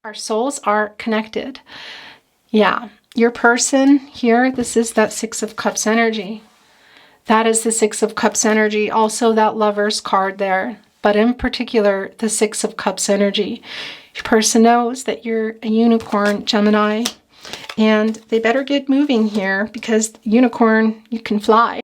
Our souls are connected. Yeah, your person here, this is that Six of Cups energy. That is the Six of Cups energy. Also that Lover's card there. But in particular, the Six of Cups energy. Your person knows that you're a unicorn, Gemini. And they better get moving here because unicorn, you can fly.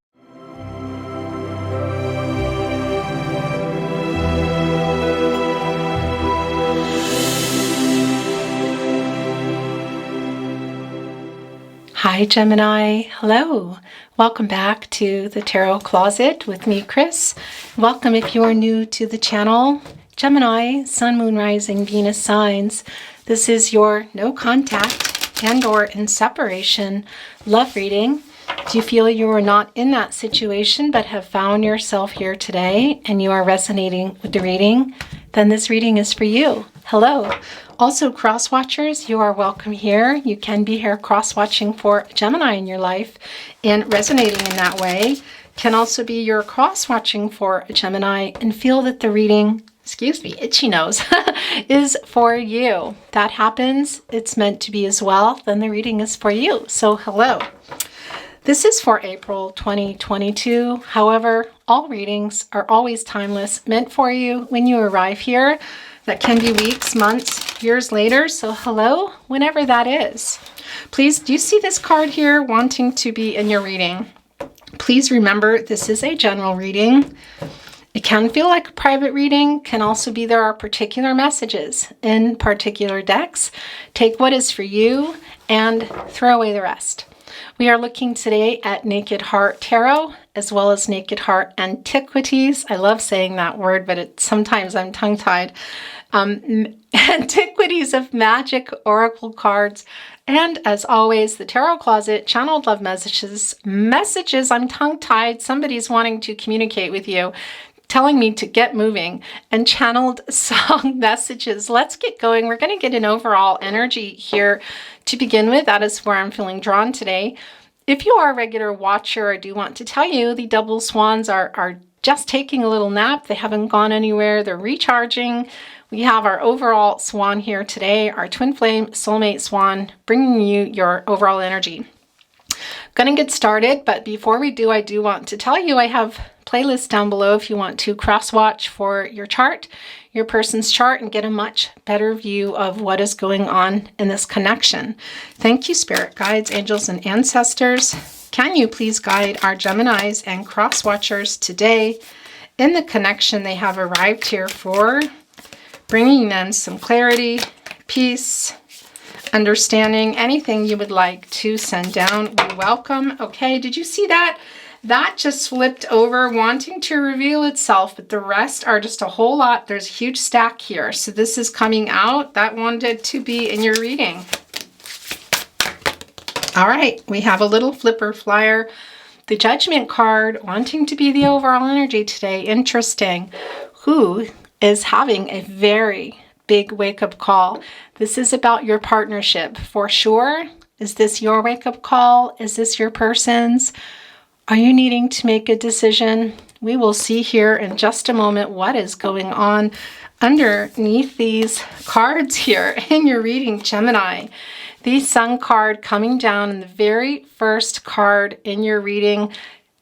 Hi Gemini, hello. Welcome back to the Tarot Closet with me, Chris. Welcome if you're new to the channel. Gemini, Sun, Moon, Rising, Venus signs. This is your no contact and or in separation love reading. Do you feel you are not in that situation but have found yourself here today and you are resonating with the reading? Then this reading is for you. Hello. Also, cross-watchers, you are welcome here. You can be here cross-watching for Gemini in your life and resonating in that way. Can also be your cross-watching for a Gemini and feel that the reading, excuse me, itchy nose, is for you. That happens. It's meant to be as well. Then the reading is for you. So hello. This is for April 2022. However, all readings are always timeless, meant for you when you arrive here. That can be weeks, months, years later. So hello, whenever that is. Please, do you see this card here wanting to be in your reading? Please remember, this is a general reading. It can feel like a private reading, can also be there are particular messages in particular decks. Take what is for you and throw away the rest. We are looking today at Naked Heart Tarot, as well as Naked Heart Antiquities. I love saying that word, but sometimes I'm tongue-tied. Antiquities of Magic Oracle cards. And as always, the Tarot Closet, channeled love messages. I'm tongue-tied. Somebody's wanting to communicate with you, telling me to get moving, and channeled song messages. Let's get going. We're going to get an overall energy here to begin with. That is where I'm feeling drawn today. If you are a regular watcher, I do want to tell you the double swans are just taking a little nap. They haven't gone anywhere. They're recharging. We have our overall swan here today, our twin flame soulmate swan, bringing you your overall energy. Going to get started, but before we do, I do want to tell you I have playlists down below if you want to cross-watch for your chart, your person's chart, and get a much better view of what is going on in this connection. Thank you, spirit guides, angels, and ancestors. Can you please guide our Geminis and cross-watchers today in the connection they have arrived here for, bringing them some clarity, peace, understanding, anything you would like to send down. We welcome. Okay, did you see that? That just flipped over, wanting to reveal itself, but the rest are just a whole lot. There's a huge stack here. So this is coming out. That wanted to be in your reading. All right, we have a little flipper flyer. The Judgment card wanting to be the overall energy today. Interesting. Who is having a very big wake-up call? This is about your partnership for sure. Is this your wake-up call? Is this your person's? Are you needing to make a decision? We will see here in just a moment what is going on underneath these cards here in your reading, Gemini. The Sun card coming down in the very first card in your reading.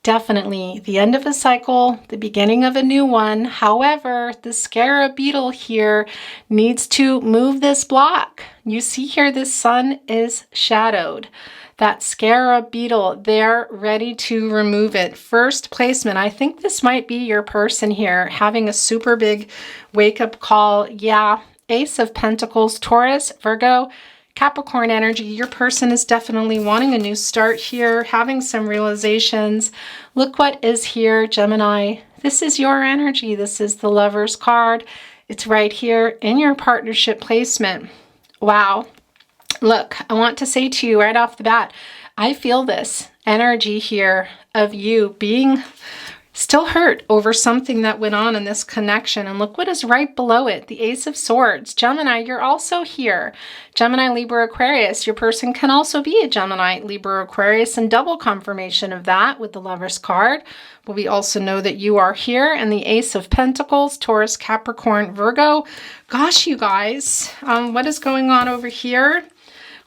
Definitely the end of a cycle, the beginning of a new one. However, the scarab beetle here needs to move this block. You see here, this sun is shadowed. That scarab beetle, they're ready to remove it. First placement, I think this might be your person here having a super big wake-up call. Yeah, Ace of Pentacles, Taurus, Virgo, Capricorn energy. Your person is definitely wanting a new start here, having some realizations. Look what is here, Gemini. This is your energy. This is the Lover's card. It's right here in your partnership placement. Wow. Look, I want to say to you right off the bat, I feel this energy here of you being Still hurt over something that went on in this connection. And look what is right below it, the Ace of Swords. Gemini, you're also here. Gemini, Libra, Aquarius. Your person can also be a Gemini, Libra, Aquarius, and double confirmation of that with the Lover's card. But we also know that you are here. And the Ace of Pentacles, Taurus, Capricorn, Virgo. Gosh, you guys, what is going on over here?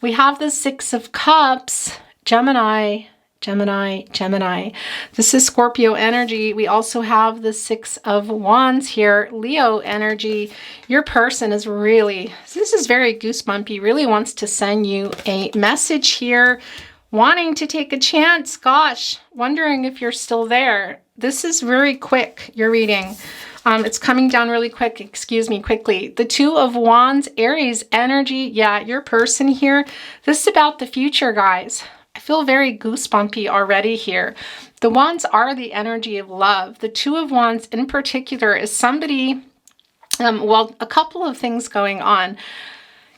We have the Six of Cups, Gemini, Gemini, Gemini. This is Scorpio energy. We also have the Six of Wands here, Leo energy. Your person is really, this is very goosebumpy, really wants to send you a message here, wanting to take a chance. Gosh, wondering if you're still there. This is very quick, your reading. It's coming down really quick, quickly. The Two of Wands, Aries energy. Yeah, your person here. This is about the future, guys. I feel very goosebumpy already here. The Wands are the energy of love. The Two of Wands in particular is somebody, well, a couple of things going on.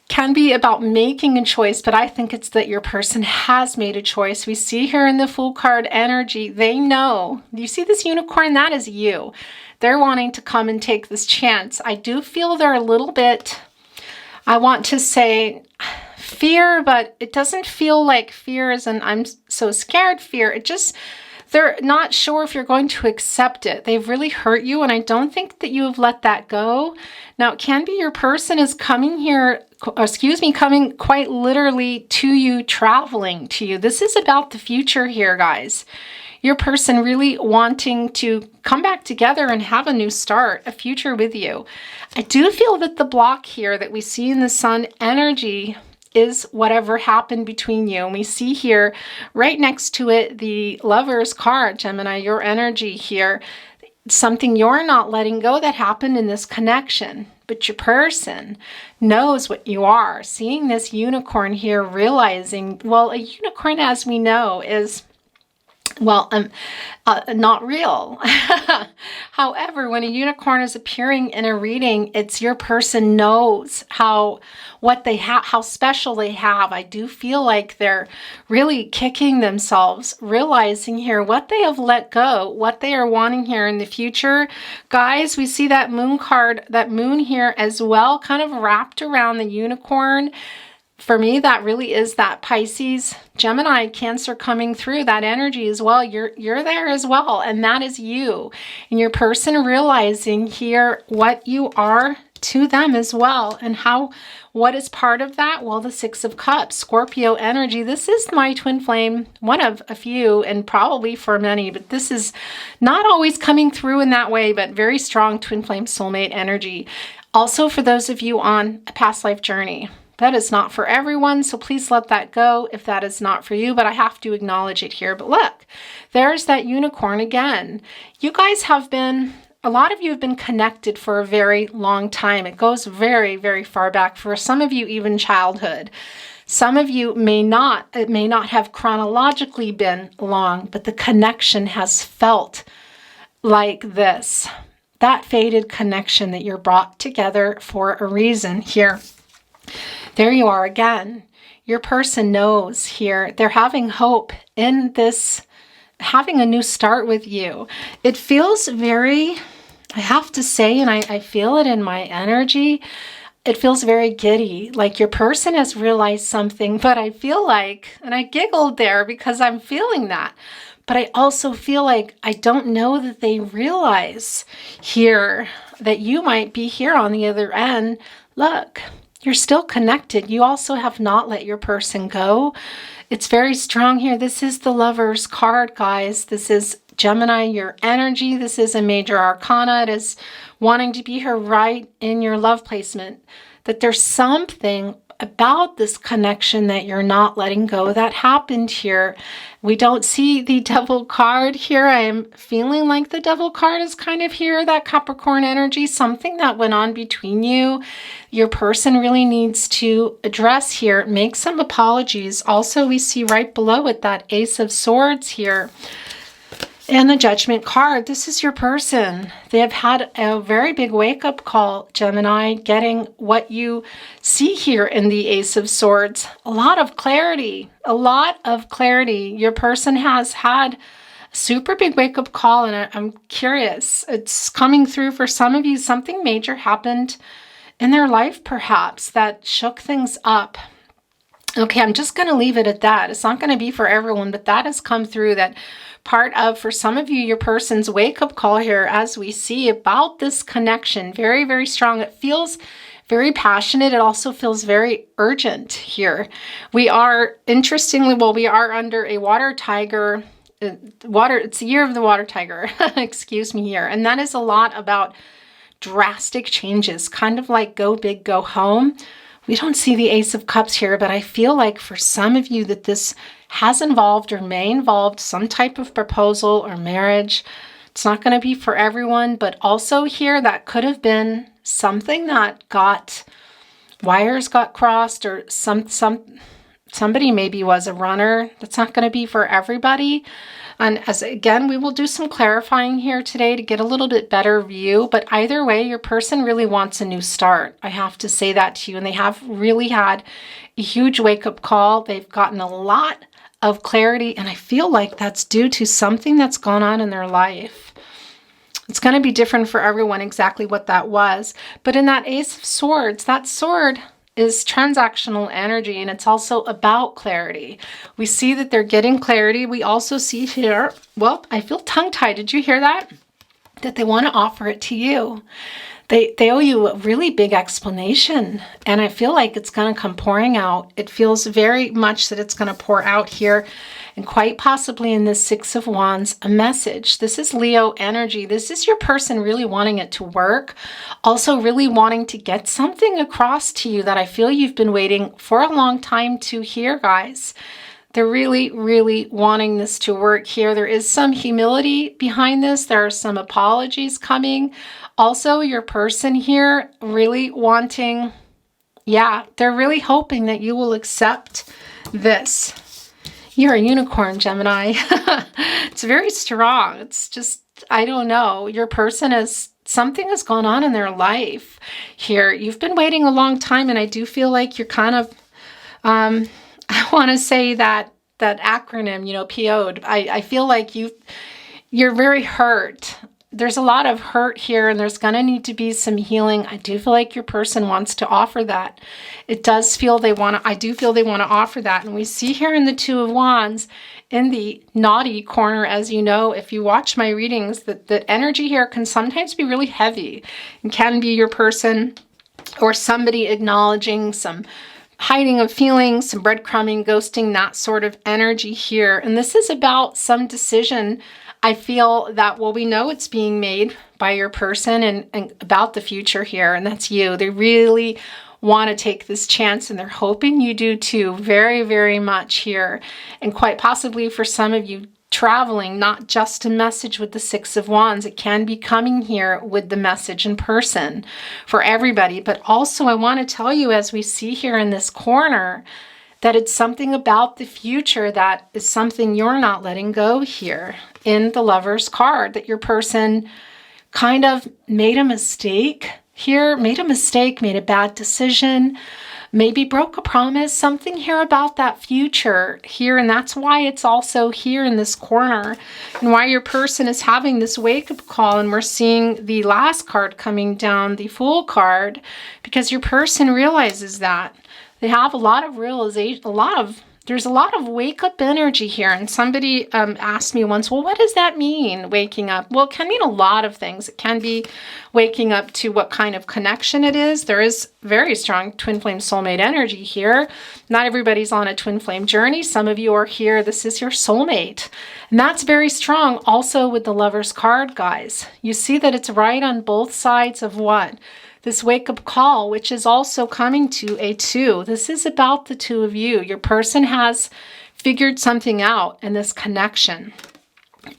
Can be about making a choice, but I think it's that your person has made a choice. We see here in the Fool card energy, they know. You see this unicorn? That is you. They're wanting to come and take this chance. I do feel they're a little bit, I want to say, fear, but it doesn't feel like fear as in I'm so scared fear. It just, they're not sure if you're going to accept it. They've really hurt you, and I don't think that you have let that go. Now, it can be your person is coming here, coming quite literally to you, traveling to you. This is about the future here, guys. Your person really wanting to come back together and have a new start, a future with you. I do feel that the block here that we see in the Sun energy is whatever happened between you. And we see here, right next to it, the Lover's card, Gemini, your energy here. Something you're not letting go that happened in this connection. But your person knows what you are. Seeing this unicorn here, realizing, well, a unicorn, as we know, is, well, not real. However, when a unicorn is appearing in a reading, it's your person knows what they have, how special they have. I do feel like they're really kicking themselves, realizing here what they have let go, what they are wanting here in the future. Guys, we see that moon card, that moon here as well, kind of wrapped around the unicorn. For me, that really is that Pisces, Gemini, Cancer coming through, that energy as well. You're there as well, and that is you. And your person realizing here what you are to them as well. And what is part of that? Well, the Six of Cups, Scorpio energy. This is my twin flame, one of a few, and probably for many, but this is not always coming through in that way, but very strong twin flame soulmate energy. Also, for those of you on a past life journey. That is not for everyone, so please let that go if that is not for you, but I have to acknowledge it here. But look, there's that unicorn again. You guys have been, a lot of you have been connected for a very long time. It goes very, very far back. For some of you, even childhood. Some of you it may not have chronologically been long, but the connection has felt like this. That faded connection that you're brought together for a reason here. There you are again. Your person knows here. They're having hope in this, having a new start with you. It feels very, I have to say, and I feel it in my energy, it feels very giddy. Like your person has realized something, but I feel like, and I giggled there because I'm feeling that. But I also feel like I don't know that they realize here that you might be here on the other end. Look. You're still connected. You also have not let your person go. It's very strong here. This is the Lover's card, guys. This is Gemini, your energy. This is a major arcana. It is wanting to be here right in your love placement. That there's something about this connection that you're not letting go that happened here. We don't see the Devil card here. I am feeling like the Devil card is kind of here, that Capricorn energy, something that went on between you. Your person really needs to address here, make some apologies. Also, we see right below it that Ace of Swords here. And the Judgment card, this is your person. They have had a very big wake-up call, Gemini, getting what you see here in the Ace of Swords. A lot of clarity, a lot of clarity. Your person has had Super big wake-up call, and I'm curious. It's coming through for some of you. Something major happened in their life, perhaps, that shook things up. Okay, I'm just going to leave it at that. It's not going to be for everyone, but that has come through, that part of, for some of you, your person's wake-up call here, as we see about this connection. Very, very strong. It feels very passionate. It also feels very urgent here. We are, interestingly, well, we are under a water tiger. It's the year of the water tiger, excuse me here. And that is a lot about drastic changes, kind of like go big, go home. We don't see the Ace of Cups here, but I feel like for some of you that this has involved or may involve some type of proposal or marriage. It's not going to be for everyone, but also here that could have been something that wires got crossed, or somebody maybe was a runner. That's not going to be for everybody. And as again, we will do some clarifying here today to get a little bit better view. But either way, your person really wants a new start. I have to say that to you. And they have really had a huge wake-up call. They've gotten a lot of clarity. And I feel like that's due to something that's gone on in their life. It's going to be different for everyone exactly what that was. But in that Ace of Swords, that sword is transactional energy, and it's also about clarity. We see that they're getting clarity. We also see here, well, I feel tongue-tied. Did you hear that? That they want to offer it to you. They owe you a really big explanation, and I feel like it's going to come pouring out. It feels very much that it's going to pour out here, and quite possibly in this Six of Wands, a message. This is Leo energy. This is your person really wanting it to work, also really wanting to get something across to you that I feel you've been waiting for a long time to hear, guys. They're really, really wanting this to work here. There is some humility behind this. There are some apologies coming. Also, your person here really wanting, they're really hoping that you will accept this. You're a unicorn, Gemini. It's very strong. It's just, I don't know. Your person something has gone on in their life here. You've been waiting a long time, and I do feel like you're kind of, I want to say that acronym, PO'd. I feel like you're very hurt. There's a lot of hurt here, and there's going to need to be some healing. I do feel like your person wants to offer that. I do feel they want to offer that. And we see here in the Two of Wands, in the naughty corner, as you know, if you watch my readings, that energy here can sometimes be really heavy, and can be your person or somebody acknowledging some hiding of feelings, some breadcrumbing, ghosting, that sort of energy here. And this is about some decision. I feel that, well, we know it's being made by your person and about the future here, and that's you. They really want to take this chance, and they're hoping you do too, very, very much here. And quite possibly for some of you, traveling, not just a message with the Six of Wands. It can be coming here with the message in person for everybody. But also I want to tell you, as we see here in this corner, that it's something about the future that is something you're not letting go here in the Lover's card, that your person kind of made a mistake here, made a bad decision, maybe broke a promise, something here about that future here. And that's why it's also here in this corner, and why your person is having this wake-up call. And we're seeing the last card coming down, the Fool card, because your person realizes that. They have a lot of realization, there's a lot of wake-up energy here. And somebody asked me once, well, what does that mean, waking up? Well, it can mean a lot of things. It can be waking up to what kind of connection it is. There is very strong twin flame soulmate energy here. Not everybody's on a twin flame journey. Some of you are here. This is your soulmate. And that's very strong also with the Lover's card, guys. You see that it's right on both sides of what? This wake-up call, which is also coming to a two. This is about the two of you. Your person has figured something out in this connection.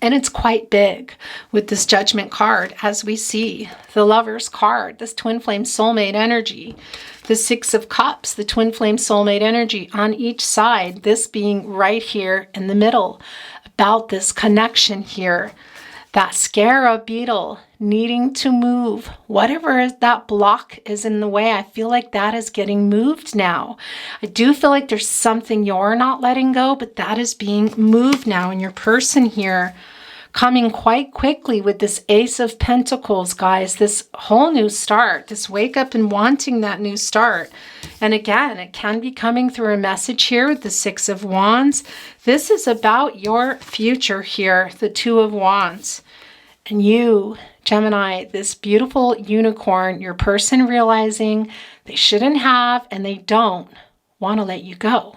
And it's quite big with this Judgment card, as we see the Lover's card, this twin flame soulmate energy, the Six of Cups, the twin flame soulmate energy on each side, this being right here in the middle, about this connection here. That scarab beetle needing to move, whatever that block is in the way, I feel like that is getting moved now. I do feel like there's something you're not letting go, but that is being moved now. And your person here coming quite quickly with this Ace of Pentacles, guys. This whole new start, this wake up and wanting that new start. And again, it can be coming through a message here with the Six of Wands. This is about your future here, the Two of Wands. And you, Gemini, this beautiful unicorn, your person realizing they shouldn't have and they don't want to let you go.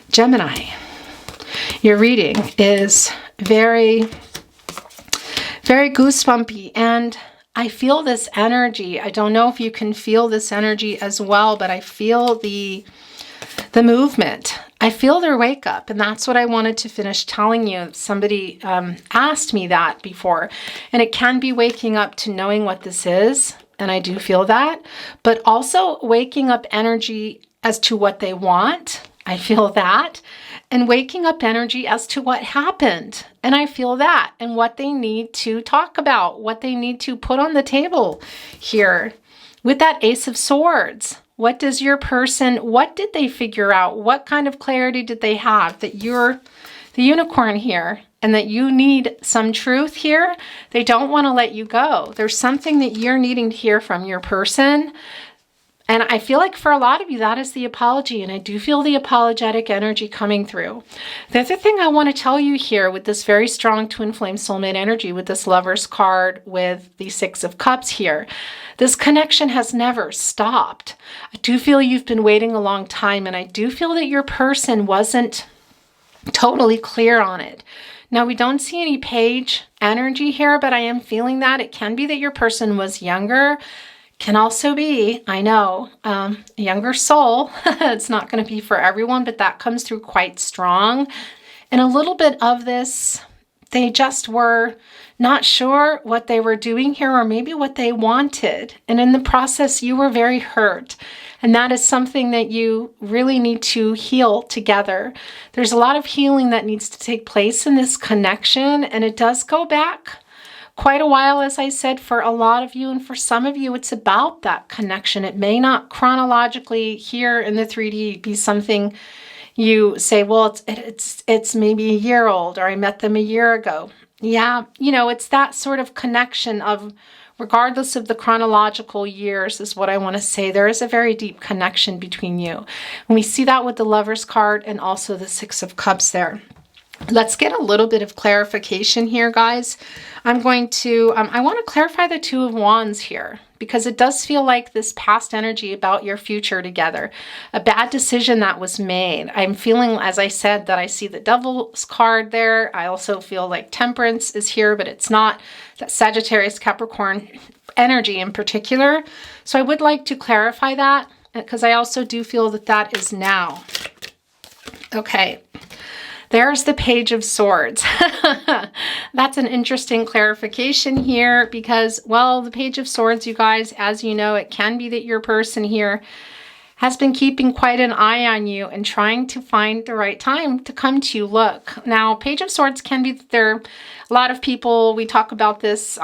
Gemini, your reading is very, very goosebumpy, and I feel this energy. I don't know if you can feel this energy as well, but I feel the movement. I feel their wake up, and that's what I wanted to finish telling you. Somebody asked me that before, and it can be waking up to knowing what this is, and I do feel that, but also waking up energy as to what they want. I feel that. And waking up energy as to what happened. And I feel that. And what they need to talk about. What they need to put on the table here. With that Ace of Swords. What does your person, what did they figure out? What kind of clarity did they have? That you're the unicorn here. And that you need some truth here. They don't want to let you go. There's something that you're needing to hear from your person. And I feel like for a lot of you, that is the apology. And I do feel the apologetic energy coming through. The other thing I want to tell you here with this very strong twin flame soulmate energy, with this Lover's card, with the Six of Cups here, this connection has never stopped. I do feel you've been waiting a long time. And I do feel that your person wasn't totally clear on it. Now, we don't see any page energy here, but I am feeling that. It can be that your person was younger. Can also be, I know, a younger soul. It's not going to be for everyone, but that comes through quite strong. And a little bit of this, they just were not sure what they were doing here, or maybe what they wanted. And in the process, you were very hurt. And that is something that you really need to heal together. There's a lot of healing that needs to take place in this connection, and it does go back quite a while, as I said, for a lot of you, and for some of you, it's about that connection. It may not chronologically here in the 3D be something you say, well, it's maybe a year old, or I met them a year ago. Yeah, you know, it's that sort of connection of, regardless of the chronological years, is what I want to say. There is a very deep connection between you. And we see that with the Lover's card and also the Six of Cups there. Let's get a little bit of clarification here, guys. I'm going to, I want to clarify the Two of Wands here, because it does feel like this past energy about your future together, a bad decision that was made. I'm feeling, as I said, that I see the Devil's card there. I also feel like Temperance is here, but it's not that Sagittarius Capricorn energy in particular. So I would like to clarify that, because I also do feel that that is now. Okay. There's the Page of Swords. That's an interesting clarification here, because, well, the Page of Swords, you guys, as you know, it can be that your person here has been keeping quite an eye on you and trying to find the right time to come to you. Look, now, Page of Swords can be that there are a lot of people, we talk about this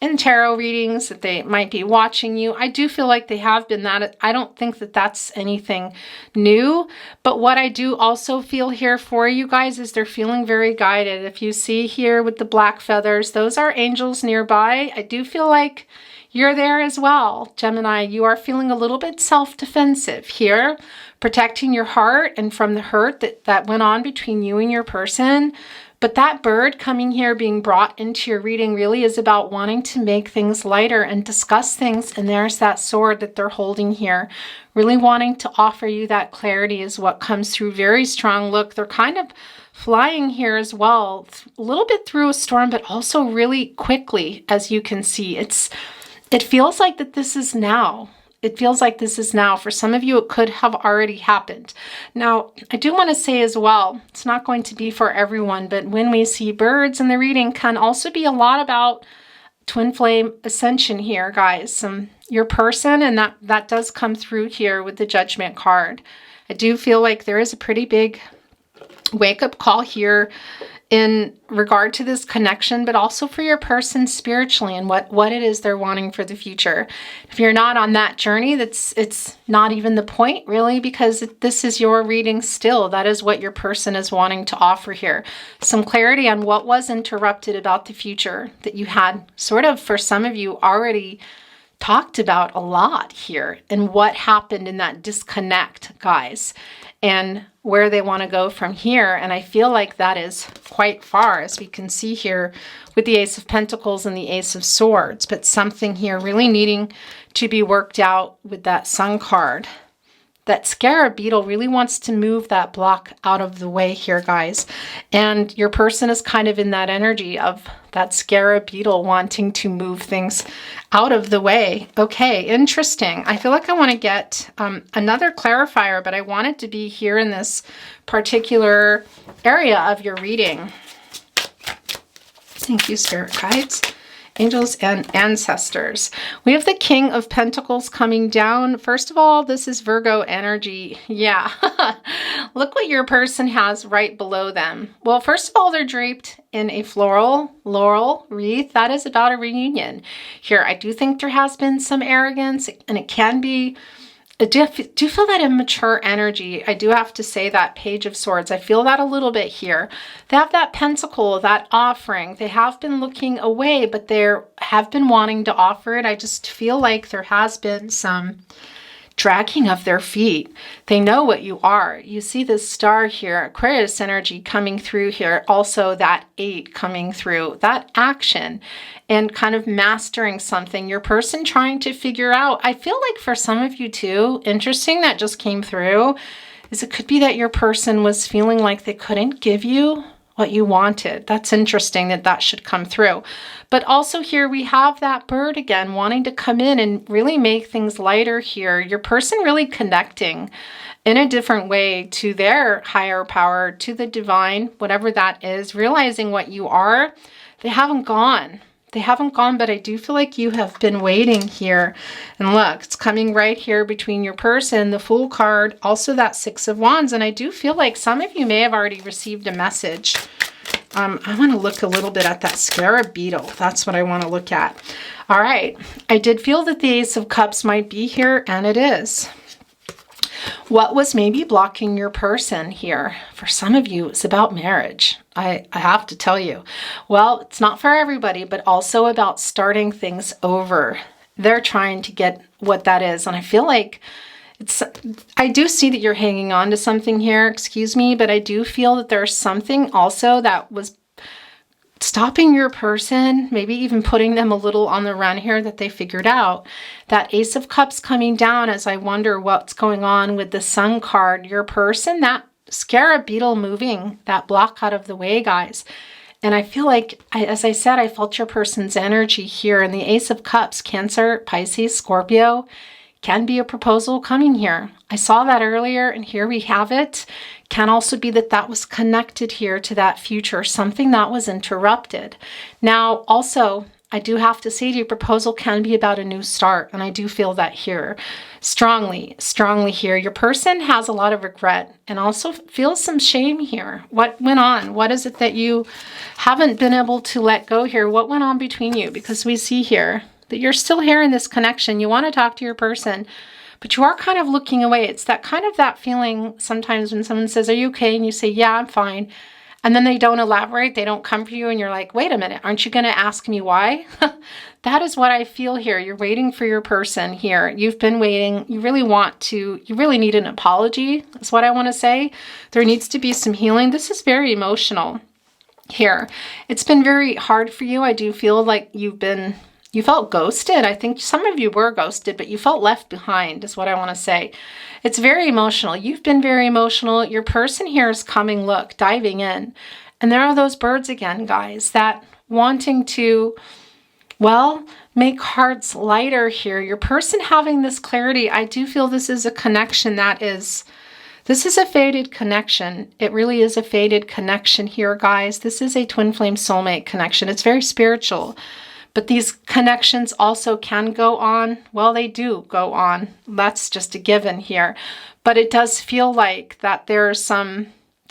in tarot readings, that they might be watching you. I do feel like they have been that. I don't think that that's anything new, but what I do also feel here for you guys is they're feeling very guided. If you see here with the black feathers, those are angels nearby. I do feel like you're there as well, Gemini. You are feeling a little bit self-defensive here, protecting your heart and from the hurt that went on between you and your person. But that bird coming here, being brought into your reading, really is about wanting to make things lighter and discuss things. And there's that sword that they're holding here, really wanting to offer you that clarity is what comes through. Very strong look. They're kind of flying here as well, a little bit through a storm, but also really quickly, as you can see. It feels like that this is now. It feels like this is now. For some of you, it could have already happened. Now, I do want to say as well, it's not going to be for everyone, but when we see birds in the reading, can also be a lot about twin flame ascension here, guys. Your person, and that does come through here with the Judgment card. I do feel like there is a pretty big wake-up call here in regard to this connection, but also for your person spiritually and what it is they're wanting for the future. If you're not on that journey, it's not even the point really, because this is your reading still. That is what your person is wanting to offer here. Some clarity on what was interrupted about the future that you had sort of, for some of you, already talked about a lot here, and what happened in that disconnect, guys, and where they want to go from here. And I feel like that is quite far, as we can see here with the Ace of Pentacles and the Ace of Swords, but something here really needing to be worked out with that Sun card. That scarab beetle really wants to move that block out of the way here, guys. And your person is kind of in that energy of that scarab beetle wanting to move things out of the way. Okay, interesting. I feel like I want to get another clarifier, but I want it to be here in this particular area of your reading. Thank you, Spirit Guides, Angels, and Ancestors. We have the King of Pentacles coming down. First of all, this is Virgo energy. Yeah. Look what your person has right below them. Well, first of all, they're draped in a laurel wreath. That is about a reunion. Here, I do think there has been some arrogance, and it can be, I do feel that immature energy. I do have to say that Page of Swords. I feel that a little bit here. They have that pentacle, that offering. They have been looking away, but they have been wanting to offer it. I just feel like there has been some dragging of their feet. They know what you are. You see this star here, Aquarius energy coming through here. Also that 8 coming through, that action and kind of mastering something. Your person trying to figure out, I feel like for some of you too, interesting that just came through, is it could be that your person was feeling like they couldn't give you what you wanted. That's interesting that that should come through. But also here we have that bird again wanting to come in and really make things lighter here. Your person really connecting in a different way to their higher power, to the divine, whatever that is, realizing what you are. They haven't gone. They haven't gone, but I do feel like you have been waiting here. And look, it's coming right here between your person, the Fool card, also that 6 of Wands. And I do feel like some of you may have already received a message. I want to look a little bit at that scarab beetle. That's what I want to look at. All right. I did feel that the Ace of Cups might be here, and it is. What was maybe blocking your person here? For some of you, it's about marriage. I have to tell you. Well, it's not for everybody, but also about starting things over. They're trying to get what that is. And I feel like I do see that you're hanging on to something here, excuse me, but I do feel that there's something also that was stopping your person, maybe even putting them a little on the run here that they figured out. That Ace of Cups coming down as I wonder what's going on with the Sun card. Your person, that scarab beetle moving that block out of the way, guys. And I feel like, as I said, I felt your person's energy here. And the Ace of Cups, Cancer, Pisces, Scorpio, can be a proposal coming here. I saw that earlier, and here we have it. Can also be that that was connected here to that future, something that was interrupted. Now, also, I do have to say your proposal can be about a new start, and I do feel that here strongly here. Your person has a lot of regret and also feels some shame here. What went on? What is it that you haven't been able to let go here? What went on between you? Because we see here that you're still here in this connection. You want to talk to your person, but you are kind of looking away. It's that kind of that feeling sometimes when someone says, "Are you okay?" And you say, "Yeah, I'm fine." And then they don't elaborate. They don't come for you. And you're like, "Wait a minute, aren't you going to ask me why?" That is what I feel here. You're waiting for your person here. You've been waiting. You really need an apology, is what I want to say. There needs to be some healing. This is very emotional here. It's been very hard for you. I do feel like you felt ghosted. I think some of you were ghosted, but you felt left behind, is what I want to say. It's very emotional. You've been very emotional. Your person here is coming, look, diving in. And there are those birds again, guys, that wanting to, well, make hearts lighter here. Your person having this clarity. I do feel this is a connection this is a fated connection. It really is a fated connection here, guys. This is a twin flame soulmate connection. It's very spiritual. But these connections also can go on. Well, they do go on. That's just a given here. But it does feel like that there's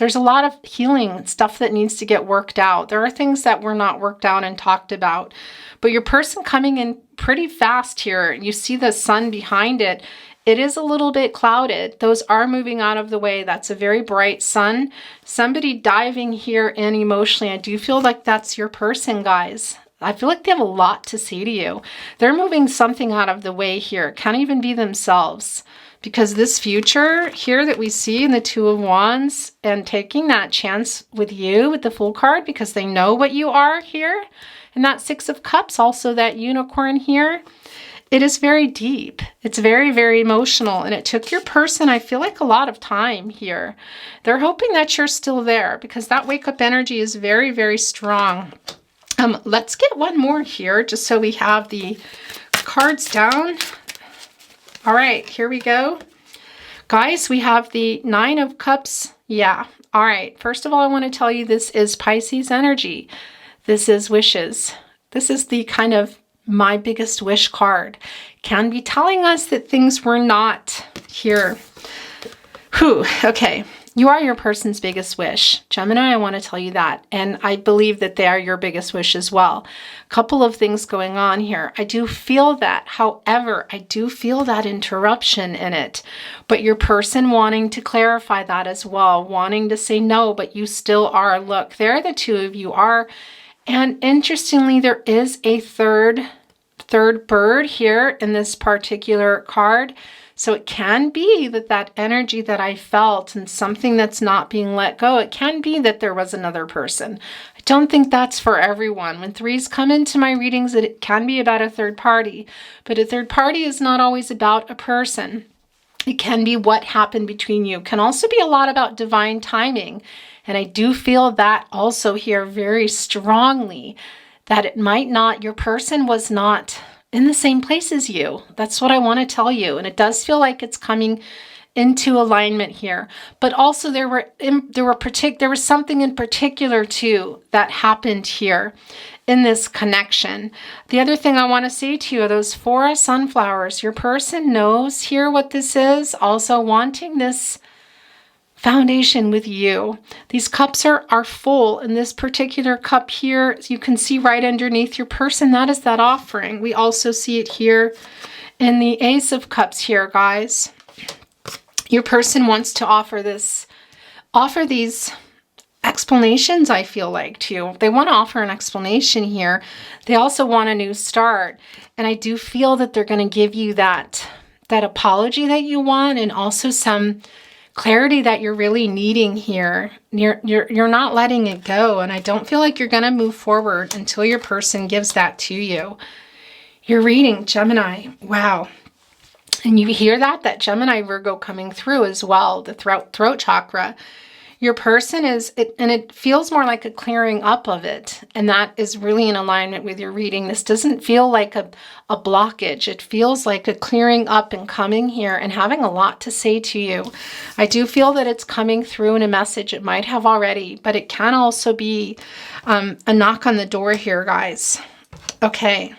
There's a lot of healing stuff that needs to get worked out. There are things that were not worked out and talked about. But your person coming in pretty fast here. You see the sun behind it. It is a little bit clouded. Those are moving out of the way. That's a very bright sun. Somebody diving here in emotionally. I do feel like that's your person, guys. I feel like they have a lot to say to you. They're moving something out of the way here. It can't even be themselves. Because this future here that we see in the Two of Wands and taking that chance with you with the Fool card because they know what you are here. And that Six of Cups, also that unicorn here. It is very deep. It's very, very emotional. And it took your person, I feel like, a lot of time here. They're hoping that you're still there because that wake-up energy is very, very strong. Let's get one more here just so we have the cards down. All right, here we go. Guys, we have the Nine of Cups. Yeah. All right. First of all, I want to tell you this is Pisces energy. This is wishes. This is the kind of my biggest wish card. Can be telling us that things were not here. Whew. Okay. You are your person's biggest wish. Gemini, I want to tell you that. And I believe that they are your biggest wish as well. A couple of things going on here. I do feel that. However, I do feel that interruption in it. But your person wanting to clarify that as well. Wanting to say no, but you still are. Look, there the two of you are. And interestingly, there is a third bird here in this particular card. So it can be that that energy that I felt and something that's not being let go, it can be that there was another person. I don't think that's for everyone. When threes come into my readings, it can be about a third party. But a third party is not always about a person. It can be what happened between you. It can also be a lot about divine timing. And I do feel that also here very strongly, that it might not, your person was not in the same place as you. That's what I want to tell you. And it does feel like it's coming into alignment here. But also there was something in particular too that happened here in this connection. The other thing I want to say to you are those 4 sunflowers. Your person knows here what this is, also wanting this foundation with you. These cups are full. In this particular cup here, you can see right underneath your person, that is that offering. We also see it here in the Ace of Cups here, guys. Your person wants to offer these explanations, I feel like, too. They want to offer an explanation here. They also want a new start. And I do feel that they're going to give you that apology that you want, and also some clarity that you're really needing here. You're not letting it go, and I don't feel like you're going to move forward until your person gives that to you. You're reading Gemini. Wow. And you hear that Gemini Virgo coming through as well, the throat chakra. Your person and it feels more like a clearing up of it. And that is really in alignment with your reading. This doesn't feel like a blockage. It feels like a clearing up and coming here and having a lot to say to you. I do feel that it's coming through in a message. It might have already, but it can also be a knock on the door here, guys. Okay.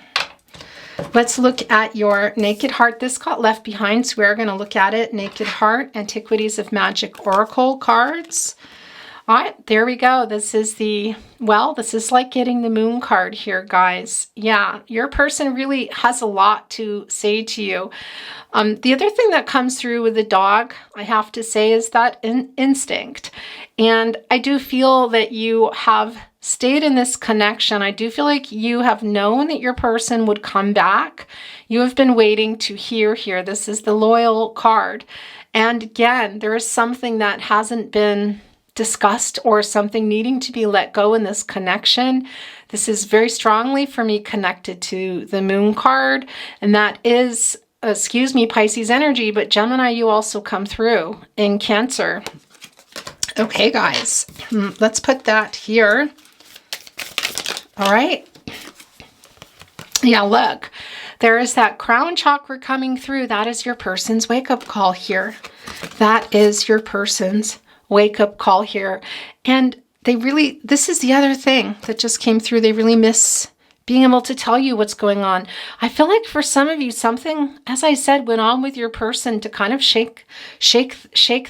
Let's look at your Naked Heart. This got left behind, so we're going to look at it. Naked Heart, Antiquities of Magic Oracle cards. All right, there we go. This is this is like getting the Moon card here, guys. Yeah, your person really has a lot to say to you. The other thing that comes through with the dog, I have to say, is that instinct. And I do feel that you have stayed in this connection. I do feel like you have known that your person would come back. You have been waiting to hear here. This is the Loyal card. And again, there is something that hasn't been discussed or something needing to be let go in this connection. This is very strongly for me connected to the Moon card. And that is, excuse me, Pisces energy, but Gemini, you also come through in Cancer. Okay, guys, let's put that here. All right. Yeah, look, there is that crown chakra coming through. That is your person's wake-up call here. That is your person's wake-up call here. And they really, this is the other thing that just came through. They really miss being able to tell you what's going on. I feel like for some of you, something, as I said, went on with your person to kind of shake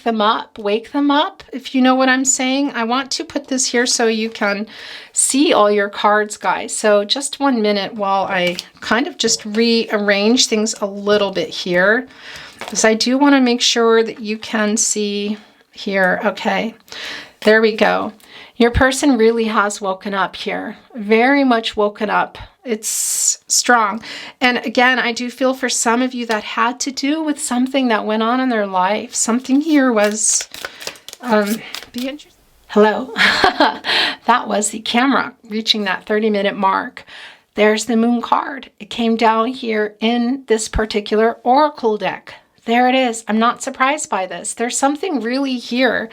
them up, wake them up, if you know what I'm saying. I want to put this here so you can see all your cards, guys. So just 1 minute while I kind of just rearrange things a little bit here, because I do want to make sure that you can see here. Okay, there we go. Your person really has woken up here, very much woken up. It's strong. And again, I do feel for some of you that had to do with something that went on in their life. Something here was, be interesting. Hello. That was the camera reaching that 30-minute mark. There's the moon card. It came down here in this particular oracle deck. There it is. I'm not surprised by this. There's something really here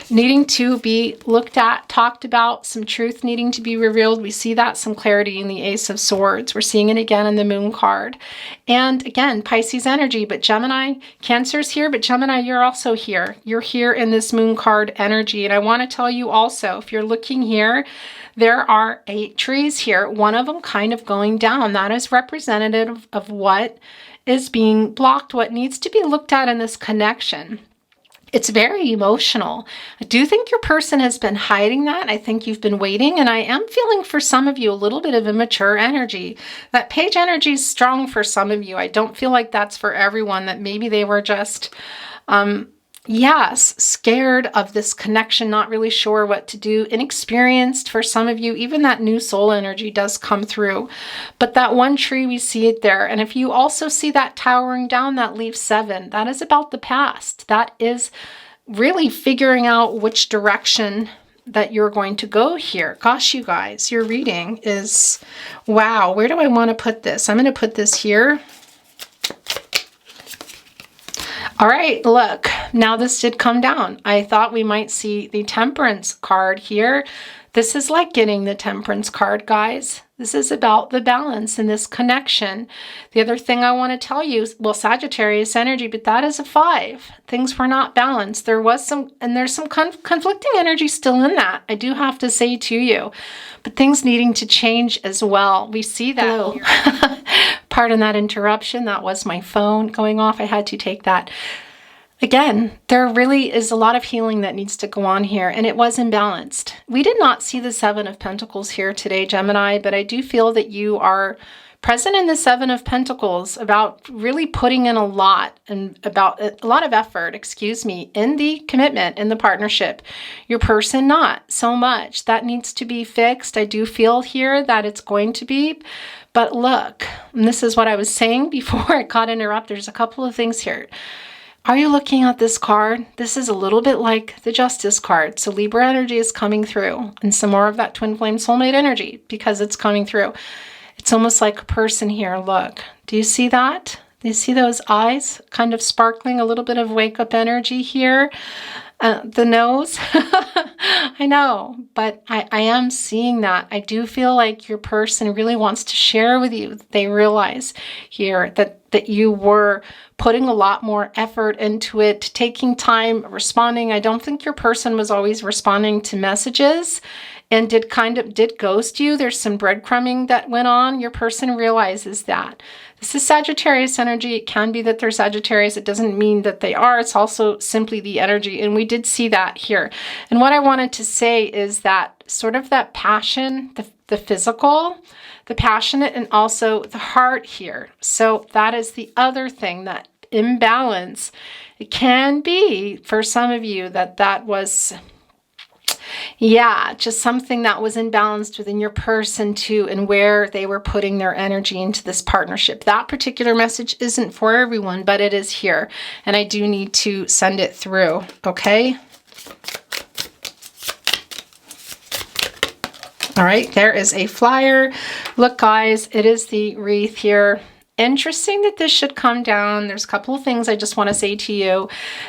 needing to be looked at, talked about, some truth needing to be revealed. We see that, some clarity in the Ace of Swords. We're seeing it again in the Moon card. And again, Pisces energy, but Gemini, Cancer's here, but Gemini, you're also here. You're here in this Moon card energy. And I want to tell you also, if you're looking here, there are 8 trees here, one of them kind of going down. That is representative of what is being blocked, what needs to be looked at in this connection. It's very emotional. I do think your person has been hiding that. I think you've been waiting, and I am feeling for some of you a little bit of immature energy. That page energy is strong for some of you. I don't feel like that's for everyone, that maybe they were just yes, scared of this connection, not really sure what to do, inexperienced for some of you. Even that new soul energy does come through. But that one tree, we see it there. And if you also see that towering down, that leaf 7, that is about the past. That is really figuring out which direction that you're going to go here. Gosh, you guys, your reading is, wow, where do I want to put this? I'm going to put this here. All right, look, now this did come down. I thought we might see the Temperance card here. This is like getting the Temperance card, guys. This is about the balance in this connection. The other thing I want to tell you is, well, Sagittarius energy, but that is a 5. Things were not balanced. There was some, and there's some conflicting energy still in that, I do have to say to you. But things needing to change as well. We see that. Pardon that interruption. That was my phone going off. I had to take that. Again, there really is a lot of healing that needs to go on here, and it was imbalanced. We did not see the 7 of Pentacles here today, Gemini, but I do feel that you are present in the 7 of Pentacles, about really putting in a lot, and about a lot of effort, in the commitment, in the partnership. Your person, not so much. That needs to be fixed. I do feel here that it's going to be. But look, and this is what I was saying before I got interrupted. There's a couple of things here. Are you looking at this card? This is a little bit like the Justice card. So Libra energy is coming through, and some more of that twin flame soulmate energy, because it's coming through. It's almost like a person here. Look, do you see that? Do you see those eyes kind of sparkling? A little bit of wake up energy here. The nose, I know, but I am seeing that. I do feel like your person really wants to share with you. They realize here that you were putting a lot more effort into it, taking time, responding. I don't think your person was always responding to messages, and did ghost you. There's some breadcrumbing that went on. Your person realizes that. This is Sagittarius energy. It can be that they're Sagittarius. It doesn't mean that they are. It's also simply the energy. And we did see that here. And what I wanted to say is that sort of that passion, the physical, the passionate, and also the heart here. So that is the other thing, that imbalance. It can be for some of you that was, yeah, just something that was imbalanced within your person too, and where they were putting their energy into this partnership. That particular message isn't for everyone, but it is here, and I do need to send it through, okay? All right, there is a flyer. Look, guys, it is the wreath here. Interesting that this should come down. There's a couple of things I just want to say to you.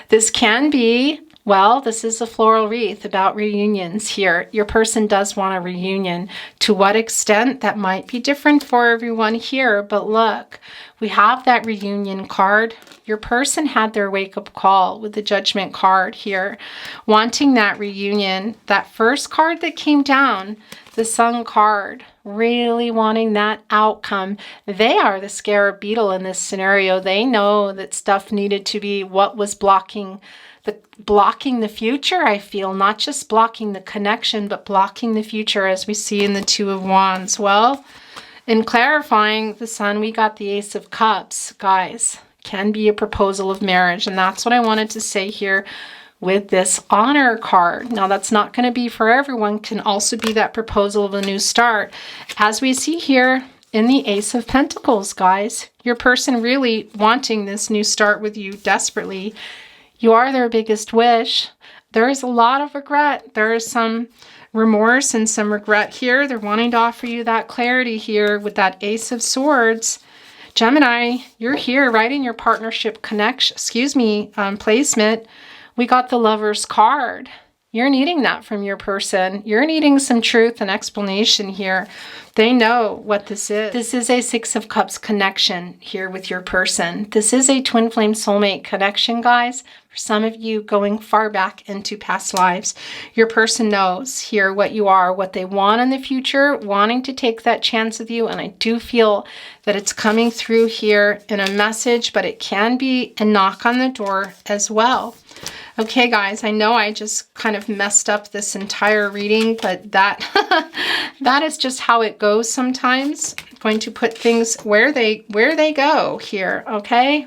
This can be, well, this is a floral wreath about reunions here. Your person does want a reunion. To what extent, that might be different for everyone here, but look, we have that reunion card. Your person had their wake-up call with the Judgment card here, wanting that reunion. That first card that came down, the Sun card, really wanting that outcome. They are the scarab beetle in this scenario. They know that stuff needed to be what was blocking the future, I feel. Not just blocking the connection, but blocking the future, as we see in the Two of Wands. Well, in clarifying the Sun, we got the Ace of Cups, guys. Can be a proposal of marriage. And that's what I wanted to say here with this honor card. Now, that's not going to be for everyone. Can also be that proposal of a new start. As we see here in the Ace of Pentacles, guys, your person really wanting this new start with you desperately. You are their biggest wish. There is a lot of regret. There is some remorse and some regret here. They're wanting to offer you that clarity here with that Ace of Swords. Gemini, you're here right in your partnership connection, placement. We got the Lover's card. You're needing that from your person. You're needing some truth and explanation here. They know what this is. This is a Six of Cups connection here with your person. This is a twin flame soulmate connection, guys. For some of you going far back into past lives, your person knows here what you are, what they want in the future, wanting to take that chance with you. And I do feel that it's coming through here in a message, but it can be a knock on the door as well. Okay, guys, I know I just kind of messed up this entire reading, but that that is just how it goes sometimes. I'm going to put things where they go here, okay?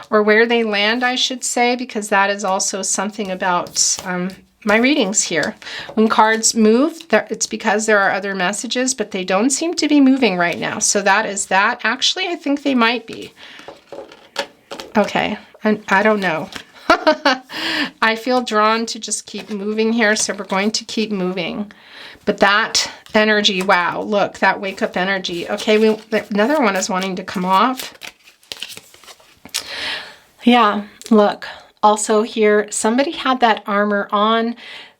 Or where they land, I should say, because that is also something about my readings here. When cards move, it's because there are other messages, but they don't seem to be moving right now. So that is that. Actually, I think they might be. Okay, I don't know. I feel drawn to just keep moving here, so we're going to keep moving. But that energy, wow, look, that wake up energy. Okay, another one is wanting to come off. Yeah, look, also here, somebody had that armor on.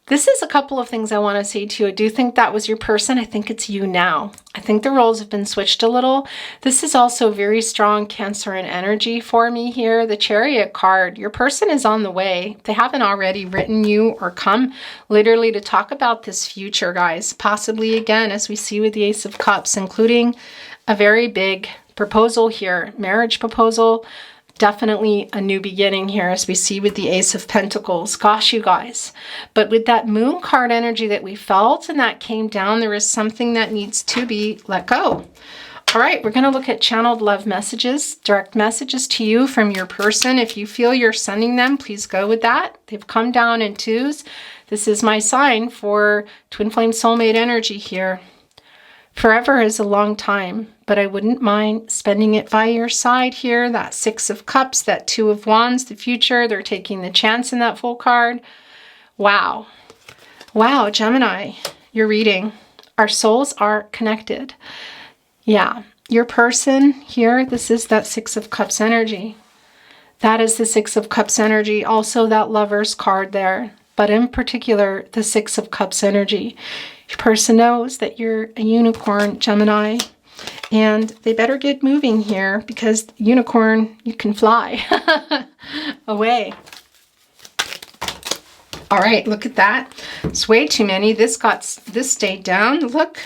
This is a couple of things I want to say to you. I do think that was your person. I think it's you now. I think the roles have been switched a little. This is also very strong Cancerian energy for me here. The Chariot card, your person is on the way. They haven't already written you or come literally to talk about this future, guys. Possibly again, as we see with the Ace of Cups, including a very big proposal here, marriage proposal. Definitely a new beginning here, as we see with the Ace of Pentacles. Gosh, you guys. But with that Moon card energy that we felt and that came down, there is something that needs to be let go. All right, we're going to look at channeled love messages, direct messages to you from your person. If you feel you're sending them, please go with that. They've come down in twos. This is my sign for twin flame soulmate energy here. Forever is a long time, but I wouldn't mind spending it by your side here. That Six of Cups, that Two of Wands, the future. They're taking the chance in that full card. Wow. Wow, Gemini, you're reading. Our souls are connected. Yeah, your person here, this is that Six of Cups energy. That is the Six of Cups energy. Also that Lover's card there. But in particular, the Six of Cups energy. Your person knows that you're a unicorn, Gemini, and they better get moving here because unicorn, you can fly away. All right, look at that. It's way too many. This stayed down. Look.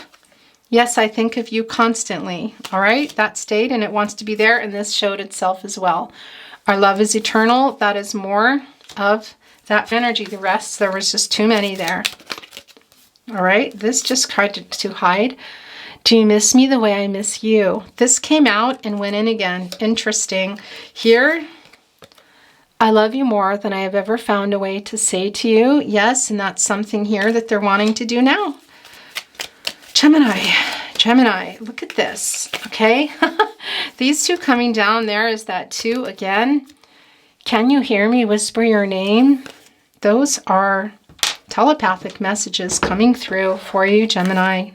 Yes, I think of you constantly. All right, that stayed and it wants to be there, and this showed itself as well. Our love is eternal. That is more of that energy. The rest, there was just too many there. All right, this just tried to hide. Do you miss me the way I miss you? This came out and went in again. Interesting. Here, I love you more than I have ever found a way to say to you. Yes, and that's something here that they're wanting to do now. Gemini, look at this, okay? These two coming down there is that two again. Can you hear me whisper your name? Those are telepathic messages coming through for you, Gemini.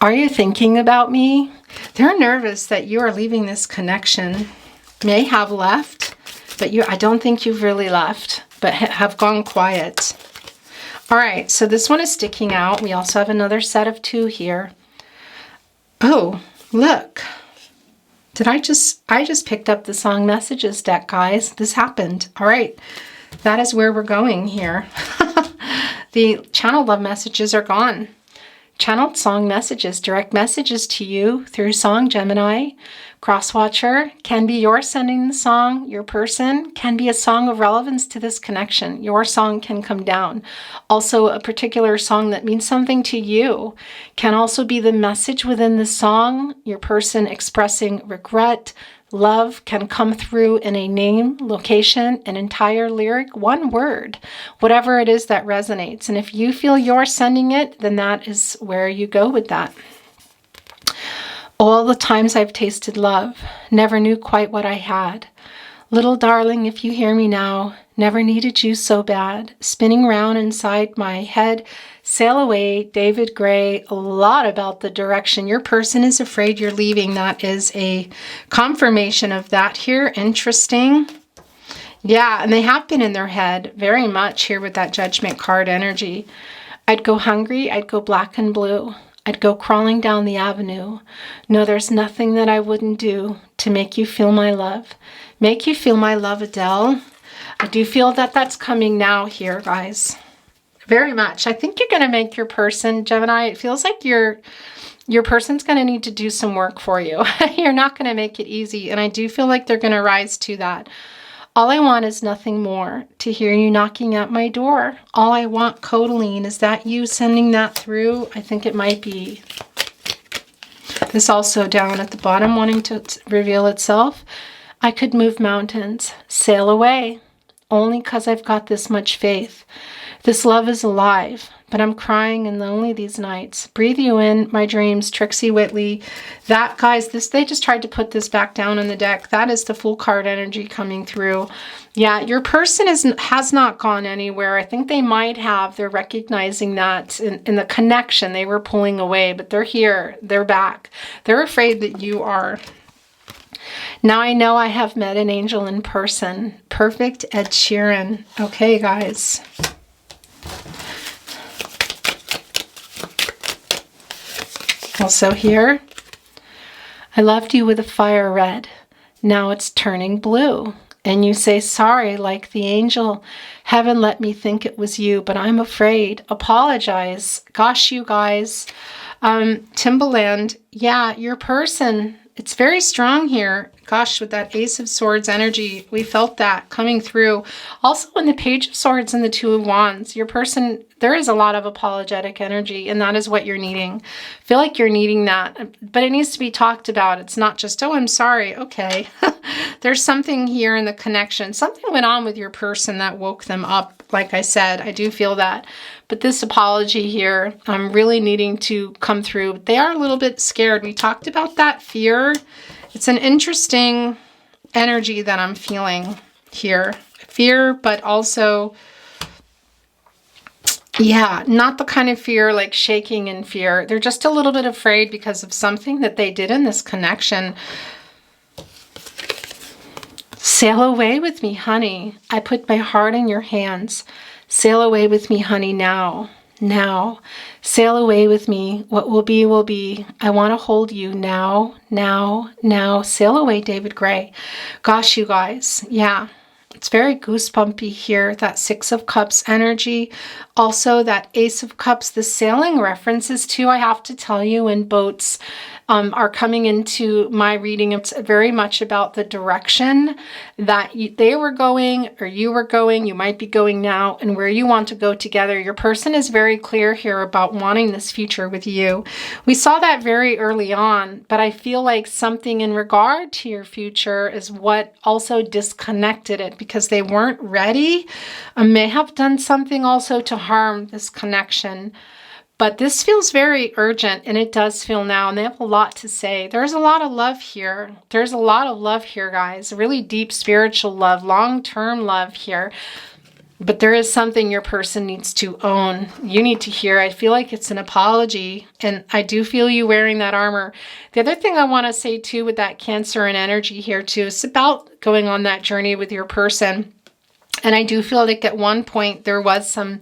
Are you thinking about me? They're nervous that you are leaving this connection. May have left, but I don't think you've really left, but have gone quiet. All right, so this one is sticking out. We also have another set of two here. Oh, look. I just picked up the Song Messages deck, guys. This happened. All right. That is where we're going here. The channel love messages are gone. channeled song messages, direct messages to you through song, Gemini. Crosswatcher can be your sending the song. Your person can be a song of relevance to this connection. Your song can come down. Also, a particular song that means something to you can also be the message within the song. Your person expressing regret, love can come through in a name, location, an entire lyric, one word, whatever it is that resonates. And if you feel you're sending it, then that is where you go with that. All the times I've tasted love, never knew quite what I had. Little darling, if you hear me now, never needed you so bad. Spinning round inside my head, sail away, David Gray. A lot about the direction. Your person is afraid you're leaving. That is a confirmation of that here. Interesting. Yeah, and they have been in their head very much here with that Judgment card energy. I'd go hungry. I'd go black and blue. I'd go crawling down the avenue. No, there's nothing that I wouldn't do to make you feel my love. Make you feel my love, Adele. I do feel that that's coming now here, guys. Very much. I think you're going to make your person, Gemini, it feels like your person's going to need to do some work for you. You're not going to make it easy. And I do feel like they're going to rise to that. All I want is nothing more, to hear you knocking at my door. All I want, Codaline, is that you sending that through? I think it might be. This also down at the bottom, wanting to reveal itself. I could move mountains, sail away, only because I've got this much faith. This love is alive, but I'm crying and lonely these nights. Breathe you in, my dreams, Trixie Whitley. That, guys, they just tried to put this back down on the deck. That is the Fool card energy coming through. Yeah, your person has not gone anywhere. I think they might have. They're recognizing that in the connection. They were pulling away, but they're here. They're back. They're afraid that you are. Now I know I have met an angel in person. Perfect Ed Sheeran. Okay, guys. Also here, I loved you with a fire red. Now it's turning blue. And you say, sorry, like the angel. Heaven let me think it was you, but I'm afraid. Apologize. Gosh, you guys. Timbaland, yeah, your person, it's very strong here. Gosh, with that Ace of Swords energy, we felt that coming through. Also in the Page of Swords and the Two of Wands, your person, there is a lot of apologetic energy, and that is what you're needing. I feel like you're needing that, but it needs to be talked about. It's not just, oh, I'm sorry. Okay. There's something here in the connection. Something went on with your person that woke them up. Like I said, I do feel that. But this apology here, I'm really needing to come through. They are a little bit scared. We talked about that fear. It's an interesting energy that I'm feeling here. Fear, but also, yeah, not the kind of fear like shaking in fear. They're just a little bit afraid because of something that they did in this connection. Sail away with me, honey. I put my heart in your hands. Sail away with me, honey, now. Now. Sail away with me. What will be, will be. I want to hold you now, now, now. Sail away, David Gray. Gosh, you guys. Yeah. It's very goosebumpy here. That Six of Cups energy. Also, that Ace of Cups. The sailing references, too, I have to tell you, in boats are coming into my reading. It's very much about the direction that they were going, or you were going, you might be going now, and where you want to go together. Your person is very clear here about wanting this future with you. We saw that very early on, but I feel like something in regard to your future is what also disconnected it, because they weren't ready. May have done something also to harm this connection. But this feels very urgent, and it does feel now, and they have a lot to say. There's a lot of love here. There's a lot of love here, guys. Really deep spiritual love, long-term love here. But there is something your person needs to own. You need to hear. I feel like it's an apology, and I do feel you wearing that armor. The other thing I want to say, too, with that Cancer and energy here, too, is about going on that journey with your person. And I do feel like at one point there was some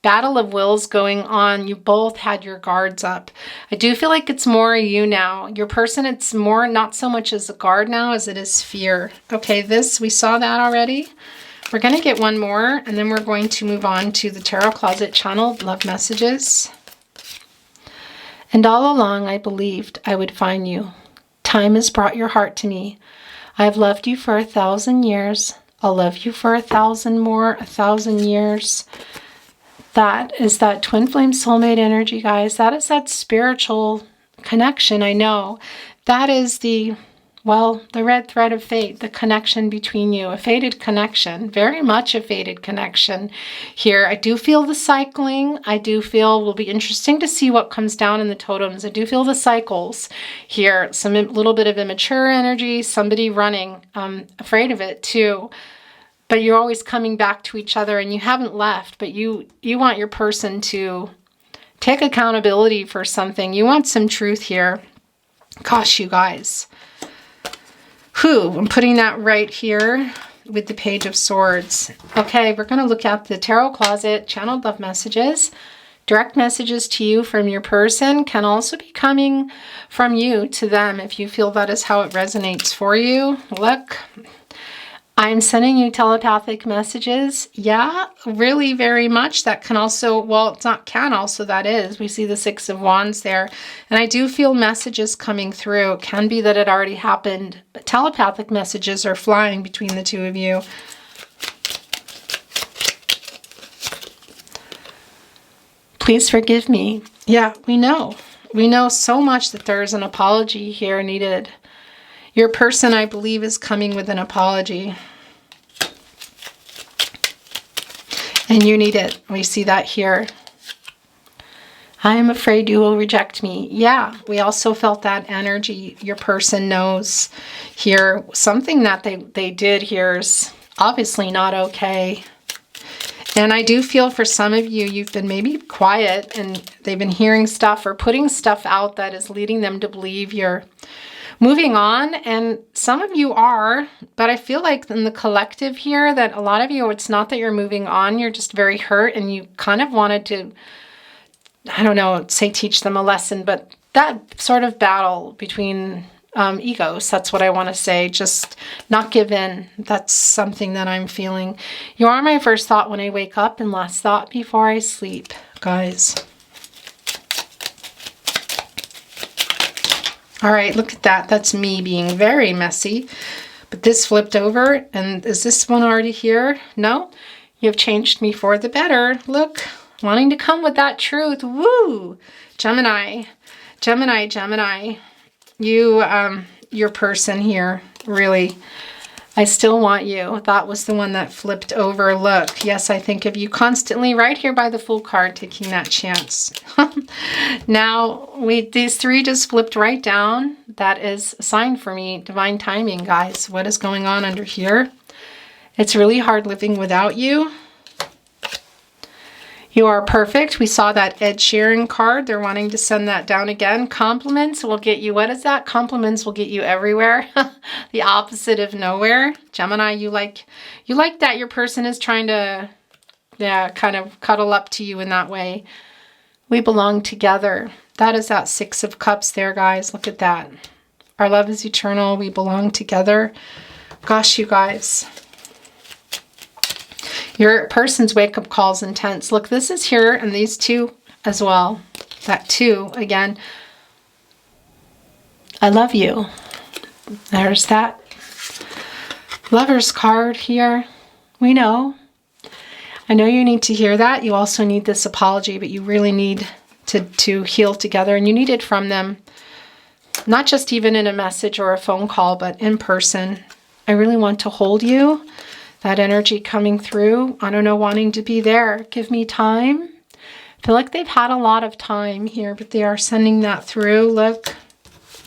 battle of wills going on. You both had your guards up. I do feel like it's more you now. Your person, it's more not so much as a guard now as it is fear. Okay, this, we saw that already. We're going to get one more, and then we're going to move on to the Tarot Closet channel, love messages. And all along I believed I would find you. Time has brought your heart to me. I have loved you for 1,000 years. I'll love you for 1,000 more, 1,000 years. That is that twin flame soulmate energy, guys. That is that spiritual connection, I know. That is the red thread of fate, the connection between you, a fated connection, very much a fated connection here. I do feel the cycling. I do feel will be interesting to see what comes down in the totems. I do feel the cycles here, some little bit of immature energy, somebody running, afraid of it too. But you're always coming back to each other and you haven't left, but you want your person to take accountability for something. You want some truth here. Gosh, you guys. I'm putting that right here with the Page of Swords. Okay, we're going to look at the Tarot Closet, channeled love messages. Direct messages to you from your person can also be coming from you to them if you feel that is how it resonates for you. Look, I'm sending you telepathic messages. Yeah, really very much. That can also, well, it's not can also, that is. We see the Six of Wands there. And I do feel messages coming through. It can be that it already happened, but telepathic messages are flying between the two of you. Please forgive me. Yeah, we know. We know so much that there's an apology here needed. Your person, I believe, is coming with an apology. And you need it. We see that here. I am afraid you will reject me. Yeah, we also felt that energy. Your person knows here. Something that they did here is obviously not okay. And I do feel for some of you, you've been maybe quiet and they've been hearing stuff or putting stuff out that is leading them to believe you're moving on. And some of you are, but I feel like in the collective here that a lot of you, it's not that you're moving on, you're just very hurt and you kind of wanted to, I don't know, say teach them a lesson, but that sort of battle between egos, that's what I want to say, just not give in. That's something that I'm feeling. You are my first thought when I wake up and last thought before I sleep, guys. All right, look at that. That's me being very messy. But this flipped over. And is this one already here? No? You've changed me for the better. Look, wanting to come with that truth. Woo! Gemini. Gemini, Gemini. You, your person here, really. I still want you. That was the one that flipped over. Look, yes, I think of you constantly right here by the Fool card, taking that chance. Now, these three just flipped right down. That is a sign for me. Divine timing, guys. What is going on under here? It's really hard living without you. You are perfect. We saw that Ed Sheeran card. They're wanting to send that down again. Compliments will get you, what is that? Compliments will get you everywhere. The opposite of nowhere. Gemini, you like that your person is trying to, yeah, kind of cuddle up to you in that way. We belong together. That is that Six of Cups there, guys. Look at that. Our love is eternal. We belong together. Gosh, you guys. Your person's wake-up call is intense. Look, this is here, and these two as well. That two, again. I love you. There's that Lover's card here. We know. I know you need to hear that. You also need this apology, but you really need to heal together, and you need it from them. Not just even in a message or a phone call, but in person. I really want to hold you. That energy coming through. I don't know, wanting to be there. Give me time. I feel like they've had a lot of time here, but they are sending that through. Look,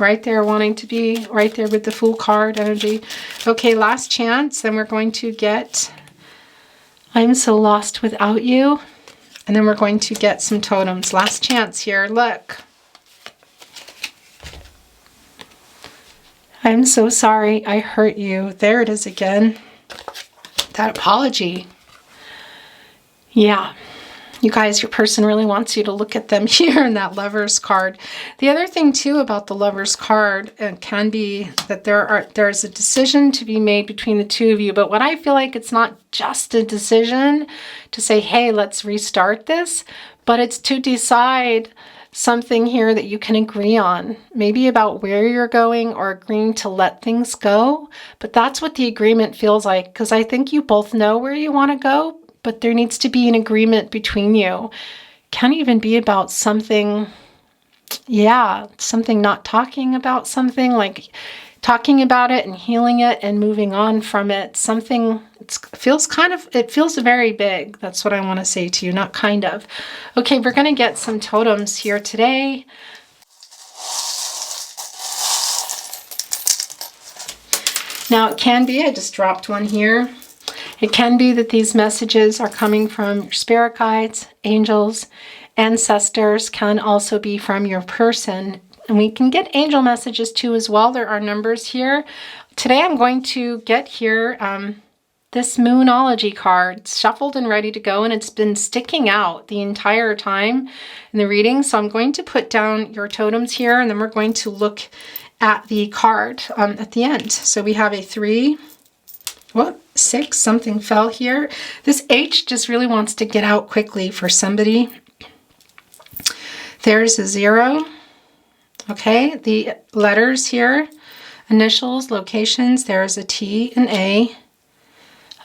right there, wanting to be right there with the Fool card energy. Okay, last chance. Then we're going to get I'm so lost without you. And then we're going to get some totems. Last chance here. Look. I'm so sorry I hurt you. There it is again. That apology. Yeah. You guys, your person really wants you to look at them here in that Lover's card. The other thing too about the Lover's card, it can be that there's a decision to be made between the two of you. But what I feel like, it's not just a decision to say, hey, let's restart this, but it's to decide something here that you can agree on, maybe about where you're going or agreeing to let things go. But that's what the agreement feels like, because I think you both know where you want to go, but there needs to be an agreement between you. Can even be about something, yeah, something, not talking about something, like talking about it and healing it and moving on from it. Something, it feels very big. That's what I want to say to you, not kind of. Okay, we're going to get some totems here today. Now it can be, I just dropped one here. It can be that these messages are coming from your spirit guides, angels, ancestors, can also be from your person. And we can get angel messages too as well. There are numbers here. Today I'm going to get here this Moonology card, shuffled and ready to go, and it's been sticking out the entire time in the reading. So I'm going to put down your totems here, and then we're going to look at the card at the end. So we have a 3, 6, something fell here. This H just really wants to get out quickly for somebody. There's a 0. Okay, the letters here, initials, locations, there's a T, an A,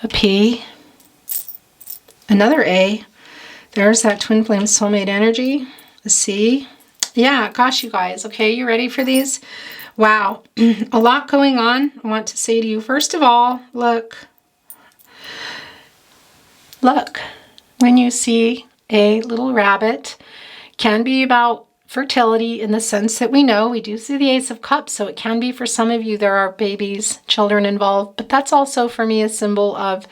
a P, another A. There's that twin flame soulmate energy, a C. Yeah, gosh, you guys, okay, you ready for these? Wow, a lot going on. I want to say to you, first of all, look, when you see a little rabbit, can be about fertility in the sense that we know, we do see the Ace of Cups, so it can be for some of you there are babies, children involved, but that's also for me a symbol of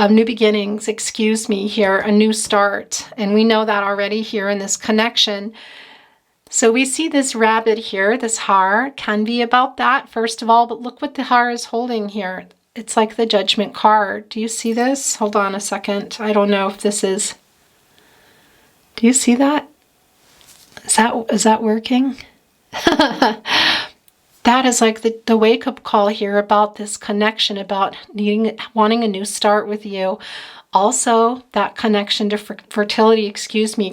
new beginnings, excuse me here, a new start, and we know that already here in this connection. So we see this rabbit here, this har, can be about that first of all, but look what the har is holding here. It's like the Judgment card. Do you see this? Hold on a second. I don't know if this is, do you see that? Is that working? That is like the wake-up call here about this connection, about wanting a new start with you. Also, that connection to fertility,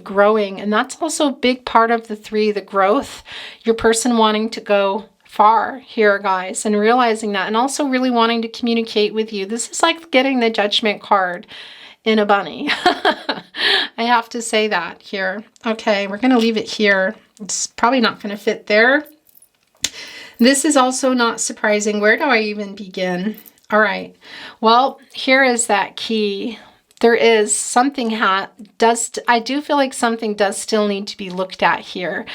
growing. And that's also a big part of the 3, the growth. Your person wanting to go far here, guys, and realizing that, and also really wanting to communicate with you. This is like getting the Judgment card in a bunny. I have to say that here. Okay, we're going to leave it here. It's probably not going to fit there. This is also not surprising. Where do I even begin? All right. Well, here is that key. There is something I do feel like something does still need to be looked at here.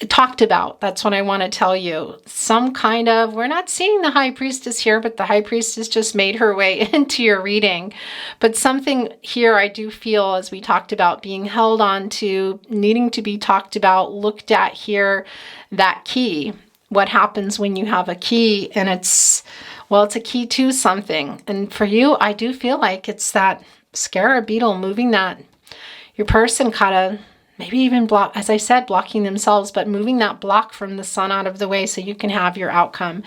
Talked about. That's what I want to tell you. Some kind of, we're not seeing the High Priestess here, but the High Priestess just made her way into your reading. But something here I do feel, as we talked about, being held on to, needing to be talked about, looked at here, that key. What happens when you have a key and it's a key to something. And for you, I do feel like it's that scarab beetle moving that, your person kind of, maybe even block, as I said, blocking themselves, but moving that block from the sun out of the way so you can have your outcome.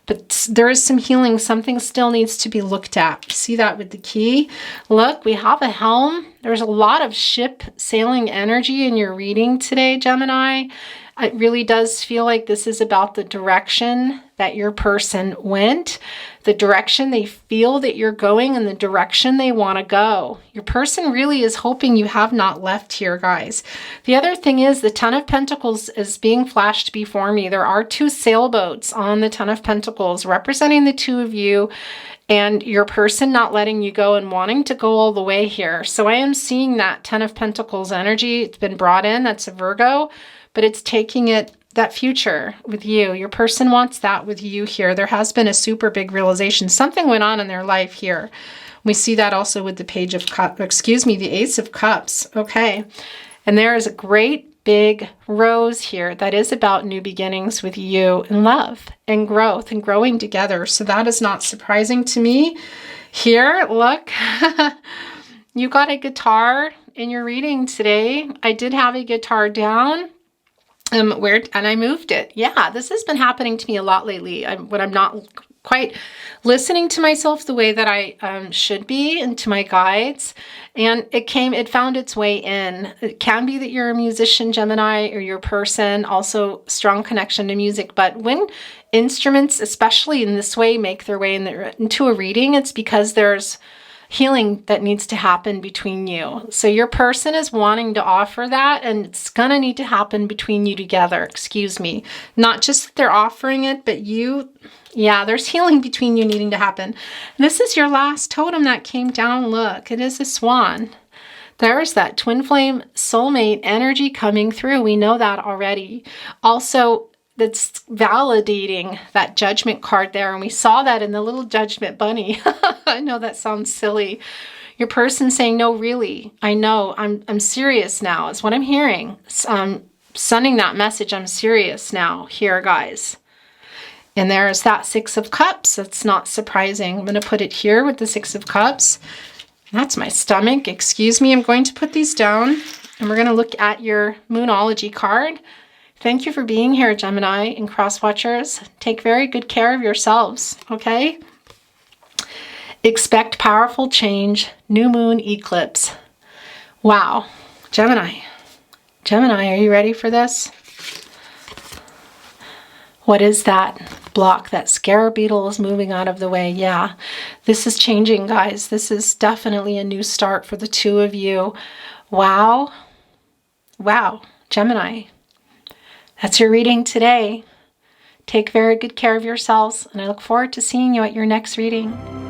But there is some healing. Something still needs to be looked at. See that with the key? Look, we have a helm. There's a lot of ship sailing energy in your reading today, Gemini. It really does feel like this is about the direction that your person went, the direction they feel that you're going, and the direction they want to go. Your person really is hoping you have not left here, guys. The other thing is the Ten of Pentacles is being flashed before me. There are 2 sailboats on the Ten of Pentacles representing the 2 of you and your person not letting you go and wanting to go all the way here. So I am seeing that Ten of Pentacles energy. It's been brought in. That's a Virgo. But it's taking it, that future with you. Your person wants that with you here. There has been a super big realization. Something went on in their life here. We see that also with the Page of Cups, the Ace of Cups. Okay. And there is a great big rose here that is about new beginnings with you and love and growth and growing together. So that is not surprising to me. Here, look, you got a guitar in your reading today. I did have a guitar down. And I moved it. Yeah, this has been happening to me a lot lately. When I'm not quite listening to myself the way that I should be, and to my guides. And it found its way in. It can be that you're a musician, Gemini, or you're a person, also strong connection to music. But when instruments, especially in this way, make their way into a reading, it's because there's healing that needs to happen between you. So your person is wanting to offer that, and it's gonna need to happen between you together, excuse me. Not just that they're offering it, but there's healing between you needing to happen. This is your last totem that came down. Look, it is a swan. There's that twin flame soulmate energy coming through. We know that already. Also, that's validating that judgment card there. And we saw that in the little judgment bunny. I know that sounds silly. Your person saying, no, really, I know, I'm serious now is what I'm hearing. Sending that message, I'm serious now here, guys. And there's that Six of Cups. That's not surprising. I'm going to put it here with the Six of Cups. That's my stomach. Excuse me. I'm going to put these down, and we're going to look at your Moonology card. Thank you for being here, Gemini and Cross Watchers. Take very good care of yourselves, okay? Expect powerful change, new moon eclipse. Wow, Gemini. Gemini, are you ready for this? What is that block? That scarab beetle is moving out of the way. Yeah, this is changing, guys. This is definitely a new start for the two of you. Wow. Wow, Gemini. That's your reading today. Take very good care of yourselves, and I look forward to seeing you at your next reading.